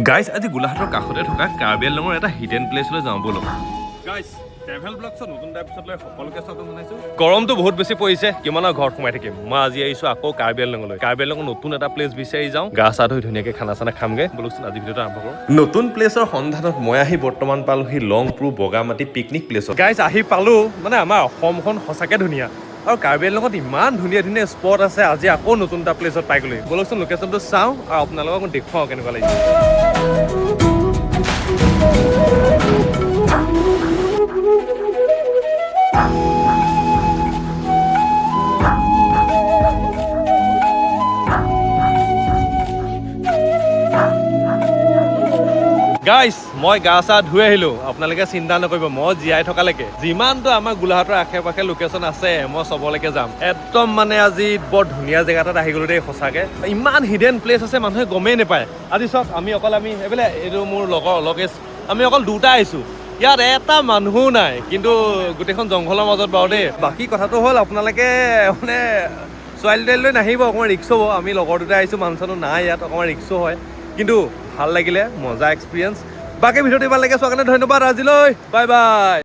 Guys আজি গোলাঘাটৰ কাষতে থকা কাৰ্বি আংলঙৰ এটা হিডেন প্লেচলৈ যাওঁ ব'লক। গাইজ ট্ৰেভেল ব্লগছৰ নতুন এপিছডলৈ সকলোকে স্বাগতম জনাইছোঁ। গৰমটো বহুত বেছি পৰিছে, কিমান আৰু ঘৰত সোমাই থাকিম। মই আজি আহিছোঁ আকৌ কাৰ্বি আংলঙলৈ। কাৰ্বি আংলঙৰ নতুন এটা প্লেচ বিচাৰি যাওঁ, গা চা ধুই ধুনীয়াকৈ খানা চানা খামগে। বলকচোন আজি ভিডিঅ'টো আৰম্ভ কৰোঁ। নতুন প্লেচৰ সন্ধানত মই আহি বৰ্তমান পালোহি লংপ্ৰু বগামাটি পিকনিক প্লেচত। গাইজ আহি পালোঁ, মানে আমাৰ অসমখন সঁচাকৈ ধুনীয়া আৰু কাৰ্বি আংলঙত ইমান ধুনীয়া ধুনীয়া স্পট আছে। আজি আকৌ নতুন এটা প্লেচত পাই গ'লো। বলকচোন লোকেশ্যনটো চাওঁ আৰু আপোনালোকক মই দেখুৱাওঁ কেনেকুৱা লাগিছে। গাইজ মই গা চা ধুই আহিলোঁ। আপোনালোকে চিন্তা নকৰিব, মই জীয়াই থকালৈকে যিমানটো আমাৰ গোলাঘাটৰ আশে পাশে লোকেশ্যন আছে মই চবলৈকে যাম। একদম মানে আজি বৰ ধুনীয়া জেগা এটাত আহি গ'লো দেই সঁচাকৈ। ইমান হিডেন প্লেচ আছে, মানুহে গমেই নাপায়। আজি চাওক আমি এইফালে এইটো মোৰ লগেজ আমি অকল দুটা আহিছোঁ। ইয়াত এটা মানুহো নাই, কিন্তু গোটেইখন জংঘলৰ মাজত বাৰু দেই। বাকী কথাটো হ'ল আপোনালোকে মানে ছোৱালী তোৱালী লৈ নাহিব, অকণমান ৰিক্স হ'ব। আমি লগৰ দুটা আহিছোঁ, মানুহ চানুহ নাই ইয়াত, অকণমান ৰিক্সো হয়। কিন্তু ভাল লাগিলে, মজা এক্সপিৰিয়েঞ্চ। বাকী ভিডিঅ'টো ভাল লাগে চোৱাৰ কাৰণে ধন্যবাদ। আজিলৈ বাই বাই।